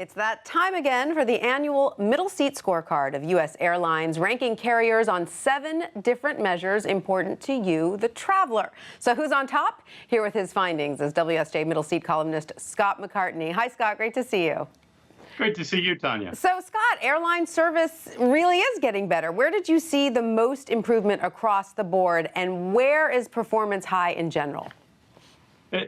It's that time again for the annual Middle Seat Scorecard of U.S. Airlines, ranking carriers on 7 different measures important to you, the traveler. So who's on top? Here with his findings is WSJ Middle Seat columnist Scott McCartney. Hi, Scott. Great to see you. Great to see you, Tanya. So, Scott, airline service really is getting better. Where did you see the most improvement across the board, and where is performance high in general?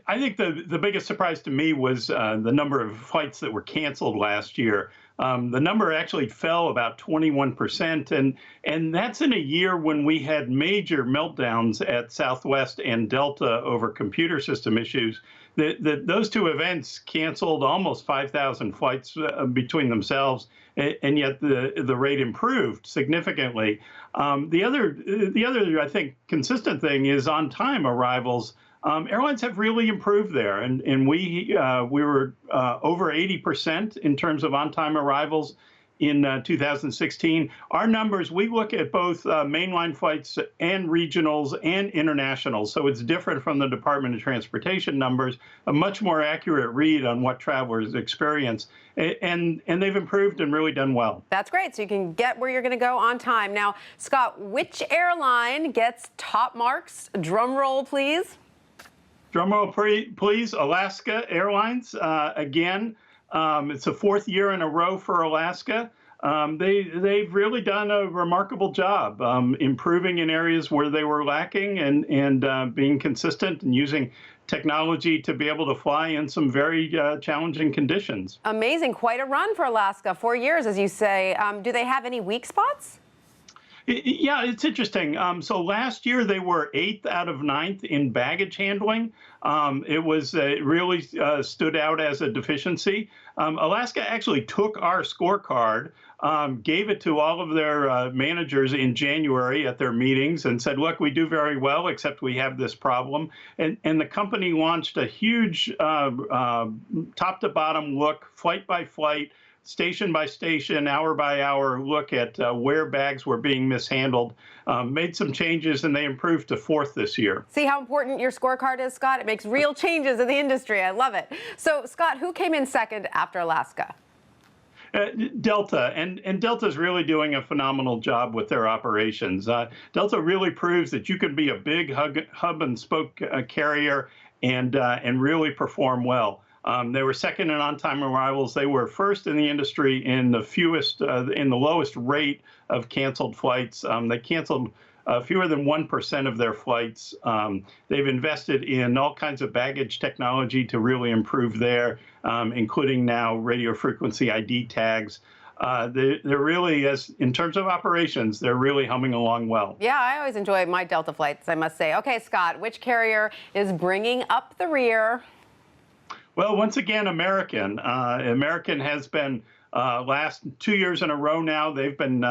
I think the biggest surprise to me was the number of flights that were canceled last year. The number actually fell about 21%, and that's in a year when we had major meltdowns at Southwest and Delta over computer system issues. Those two events canceled almost 5,000 flights between themselves, and yet the rate improved significantly. The other, I think, consistent thing is on-time arrivals. Airlines have really improved there, and we were over 80% in terms of on-time arrivals in 2016. Our numbers, we look at both mainline flights and regionals and internationals, so it's different from the Department of Transportation numbers, a much more accurate read on what travelers experience, and they've improved and really done well. That's great, so you can get where you're going to go on time. Now, Scott, which airline gets top marks? Drum roll, please. Drum roll, please. Alaska Airlines, again. It's the 4th year in a row for Alaska. They've really done a remarkable job improving in areas where they were lacking and being consistent and using technology to be able to fly in some very challenging conditions. Amazing. Quite a run for Alaska. 4 years, as you say. Do they have any weak spots? Yeah, it's interesting. So last year they were 8th out of 9th in baggage handling. It really stood out as a deficiency. Alaska actually took our scorecard, gave it to all of their managers in January at their meetings and said, look, we do very well, except we have this problem. And the company launched a huge top to bottom look, flight by flight, station by station, hour by hour look at where bags were being mishandled, made some changes, and they improved to 4th this year. See how important your scorecard is, Scott? It makes real changes in the industry. I love it. So, Scott, who came in second after Alaska? Delta, and Delta's really doing a phenomenal job with their operations. Delta really proves that you can be a big hub and spoke carrier and really perform well. They were second in on-time arrivals. They were first in the industry in the lowest rate of canceled flights. They canceled fewer than 1% of their flights. They've invested in all kinds of baggage technology to really improve there, including now radio frequency ID tags. They're really, in terms of operations, they're really humming along well. Yeah, I always enjoy my Delta flights, I must say. Okay, Scott, which carrier is bringing up the rear? Well, once again, American. American has been last 2 years in a row now. They've been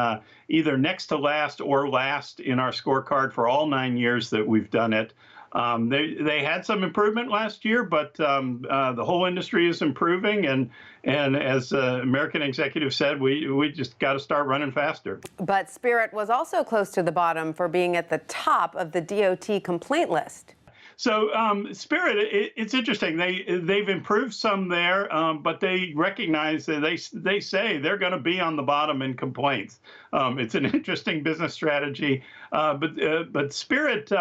either next to last or last in our scorecard for all 9 years that we've done it. They had some improvement last year, but the whole industry is improving. And as American executive said, we just got to start running faster. But Spirit was also close to the bottom for being at the top of the DOT complaint list. So Spirit, it's interesting. They've improved some there, but they recognize that they say they're going to be on the bottom in complaints. It's an interesting business strategy, but Spirit,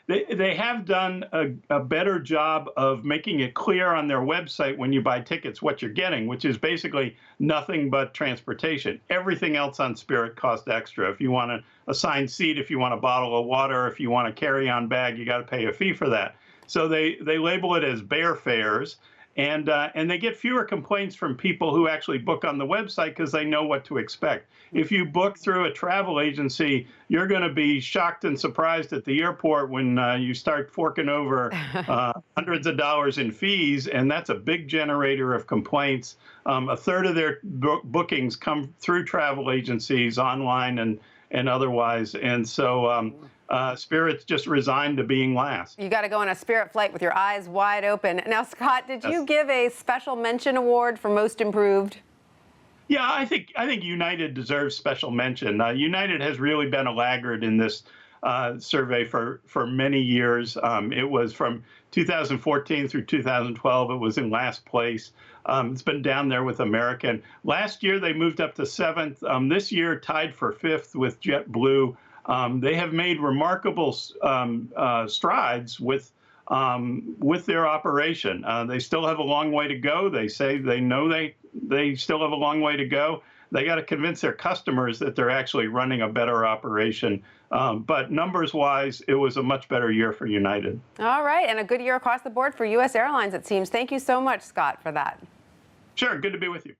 they have done a better job of making it clear on their website when you buy tickets what you're getting, which is basically nothing but transportation. Everything else on Spirit costs extra. If you want an assigned seat, if you want a bottle of water, if you want a carry-on bag, you got to pay a fee for that. So they label it as bear fares. And they get fewer complaints from people who actually book on the website because they know what to expect. If you book through a travel agency, you're going to be shocked and surprised at the airport when you start forking over hundreds of dollars in fees, and that's a big generator of complaints. A third of their bookings come through travel agencies online and otherwise, and so Spirit's just resigned to being last. You got to go on a Spirit flight with your eyes wide open. Now, Scott, did you give a special mention award for most improved? Yeah, I think United deserves special mention. United has really been a laggard in this survey for many years. It was from 2014 through 2012. It was in last place. It's been down there with American. Last year, they moved up to 7th. This year, tied for 5th with JetBlue. They have made remarkable strides with their operation. They still have a long way to go. They say they know they still have a long way to go. They got to convince their customers that they're actually running a better operation. But numbers-wise, it was a much better year for United. All right, and a good year across the board for U.S. Airlines, it seems. Thank you so much, Scott, for that. Sure, good to be with you.